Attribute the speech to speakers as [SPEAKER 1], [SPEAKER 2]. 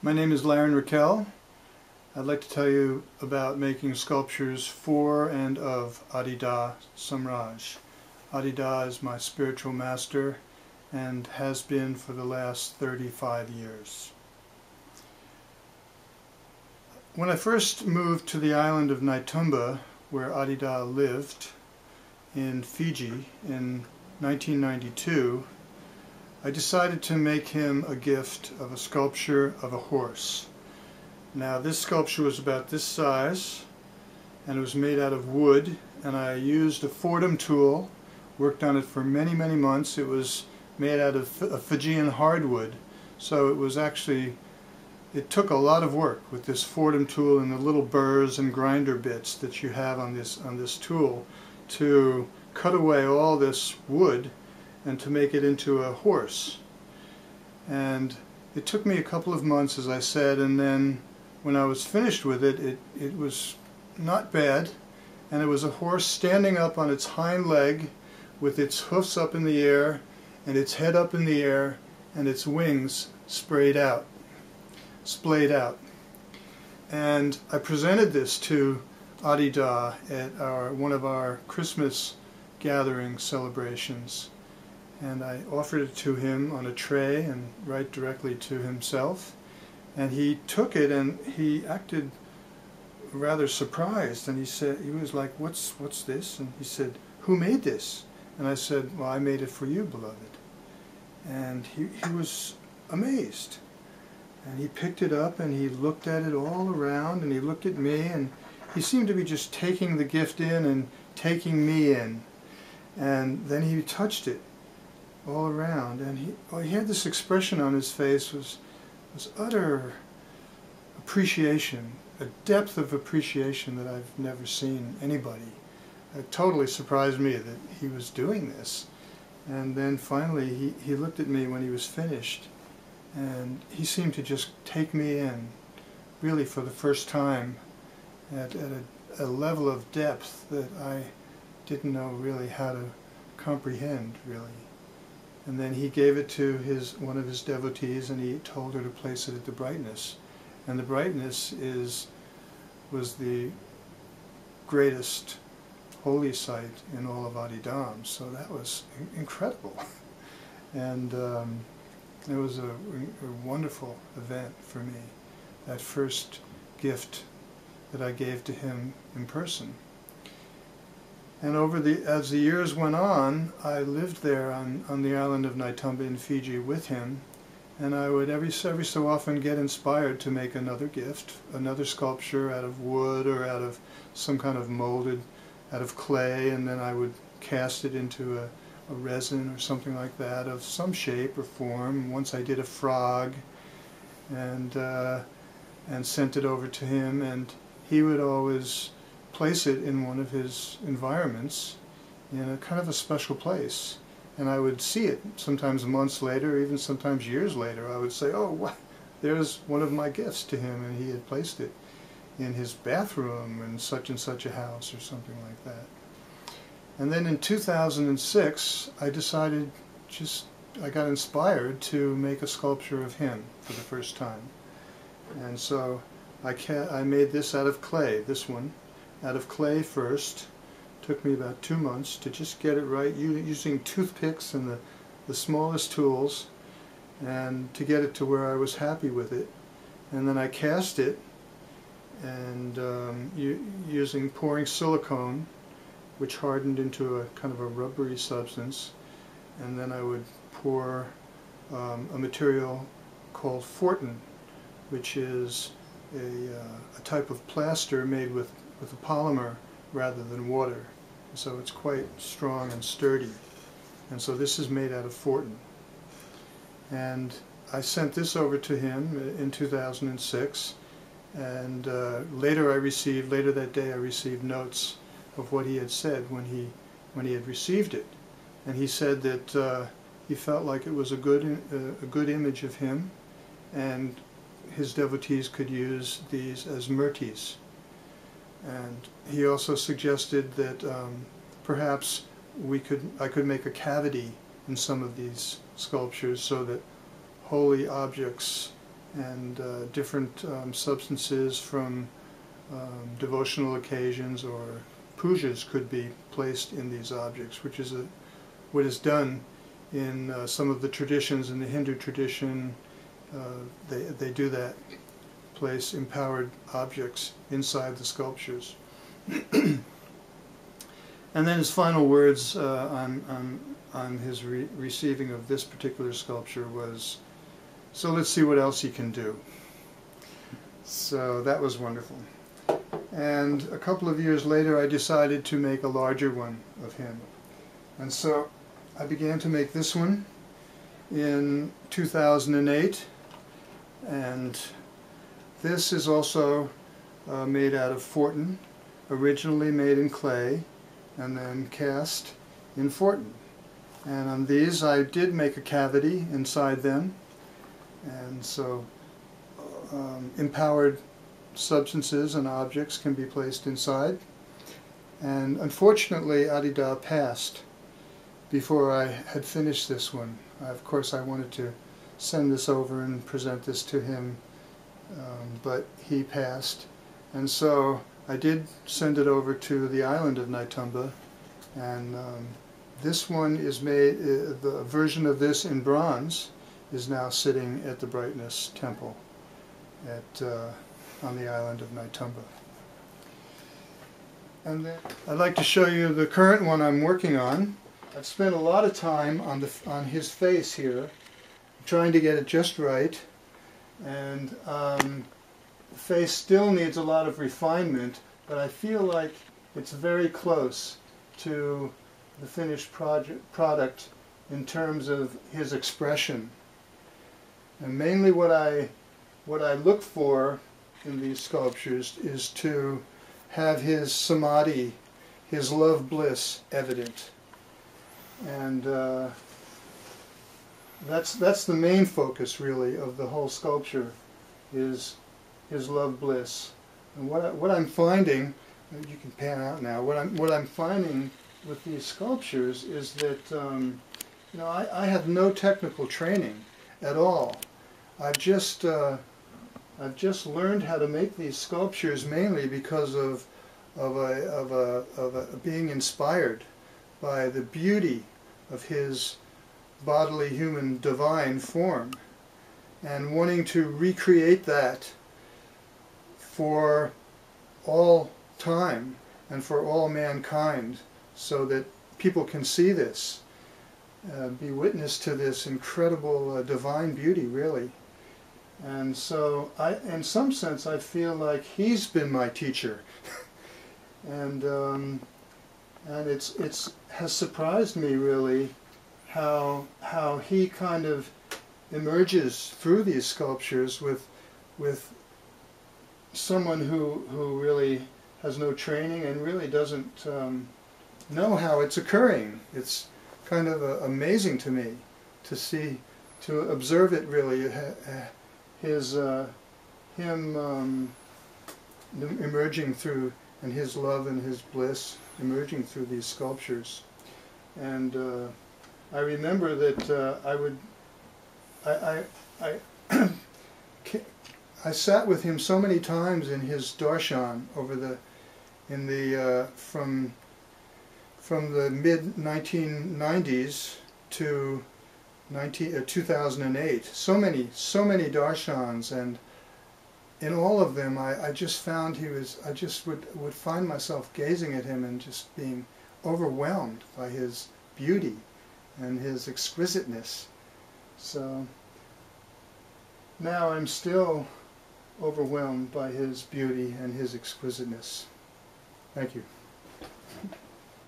[SPEAKER 1] My name is Laren Raquel. I'd like to tell you about making sculptures for and of Adida Samraj. Adida is my spiritual master and has been for the last 35 years. When I first moved to the island of Naitumba, where Adida lived, in Fiji in 1992, I decided to make him a gift of a sculpture of a horse. Now this sculpture was about this size and it was made out of wood, and I used a Fordham tool, worked on it for many months. It was made out of a Fijian hardwood, so it took a lot of work with this Fordham tool and the little burrs and grinder bits that you have on this tool to cut away all this wood and to make it into a horse. And it took me a couple of months, as I said, and then when I was finished with it, it was not bad, and it was a horse standing up on its hind leg with its hoofs up in the air and its head up in the air and its wings splayed out. And I presented this to Adida at one of our Christmas gathering celebrations, and I offered it to him on a tray and right directly to himself, and he took it and he acted rather surprised, and he was like, what's this? And he said, "Who made this?" And I said, "Well, I made it for you, beloved." And he was amazed, and he picked it up and he looked at it all around, and he looked at me, and he seemed to be just taking the gift in and taking me in. And then he touched it all around, and he had this expression on his face, was utter appreciation, a depth of appreciation that I've never seen anybody. It totally surprised me that he was doing this. And then finally he looked at me when he was finished, and he seemed to just take me in, really for the first time, at a level of depth that I didn't know really how to comprehend, really. And then he gave it to one of his devotees, and he told her to place it at the brightness. And the brightness was the greatest holy site in all of Adidam, so that was incredible. And it was a wonderful event for me, that first gift that I gave to him in person. And as the years went on, I lived there on the island of Naitumba in Fiji with him, and I would every so often get inspired to make another gift, another sculpture out of wood or out of some kind of molded, out of clay, and then I would cast it into a resin or something like that of some shape or form. Once I did a frog and sent it over to him, and he would always place it in one of his environments in a kind of a special place, and I would see it sometimes months later, even sometimes years later. I would say, "Oh, wow, there's one of my gifts to him," and he had placed it in his bathroom in such and such a house or something like that. And then in 2006 I decided, I got inspired to make a sculpture of him for the first time. And so I made this out of clay, this one, out of clay first. Took me about 2 months to just get it right, using toothpicks and the smallest tools, and to get it to where I was happy with it. And then I cast it, and pouring silicone, which hardened into a kind of a rubbery substance. And then I would pour a material called Fortin, which is a type of plaster made with a polymer rather than water. So it's quite strong and sturdy. And so this is made out of Fortin. And I sent this over to him in 2006, and later that day I received notes of what he had said when he had received it. And he said that he felt like it was a good image of him, and his devotees could use these as murtis. And he also suggested that perhaps I could make a cavity in some of these sculptures so that holy objects and different substances from devotional occasions or pujas could be placed in these objects, which is what is done in some of the traditions. In the Hindu tradition, they do that, place empowered objects inside the sculptures. And then his final words on his receiving of this particular sculpture was, "So let's see what else he can do." So that was wonderful. And a couple of years later I decided to make a larger one of him. And so I began to make this one in 2008, and this is also made out of Fortin, originally made in clay and then cast in Fortin. And on these I did make a cavity inside them, and so empowered substances and objects can be placed inside. And unfortunately Adida passed before I had finished this one. Of course I wanted to send this over and present this to him, but he passed, and so I did send it over to the island of Naitumba, and this one is made, the version of this in bronze is now sitting at the Brightness Temple on the island of Naitumba. And then I'd like to show you the current one I'm working on. I've spent a lot of time on his face here, trying to get it just right, and the face still needs a lot of refinement, but I feel like it's very close to the finished product in terms of his expression. And mainly what I look for in these sculptures is to have his samadhi, his love bliss, evident. And that's the main focus really of the whole sculpture, is his love bliss. And what I'm finding, you can pan out now, what I'm finding with these sculptures is that you know, I have no technical training at all. I've just learned how to make these sculptures mainly because of being inspired by the beauty of his bodily human divine form, and wanting to recreate that for all time and for all mankind, so that people can see this, be witness to this incredible divine beauty, really. And so in some sense I feel like he's been my teacher. and it's has surprised me really how he kind of emerges through these sculptures with someone who really has no training and really doesn't know how it's occurring. It's kind of amazing to me to observe it really, him emerging through, and his love and his bliss emerging through these sculptures. And I remember that I sat with him so many times in his darshan from the mid-1990s to 2008. So many darshans, and in all of them I just found I just would find myself gazing at him and just being overwhelmed by his beauty and his exquisiteness. So now I'm still overwhelmed by his beauty and his exquisiteness. Thank you.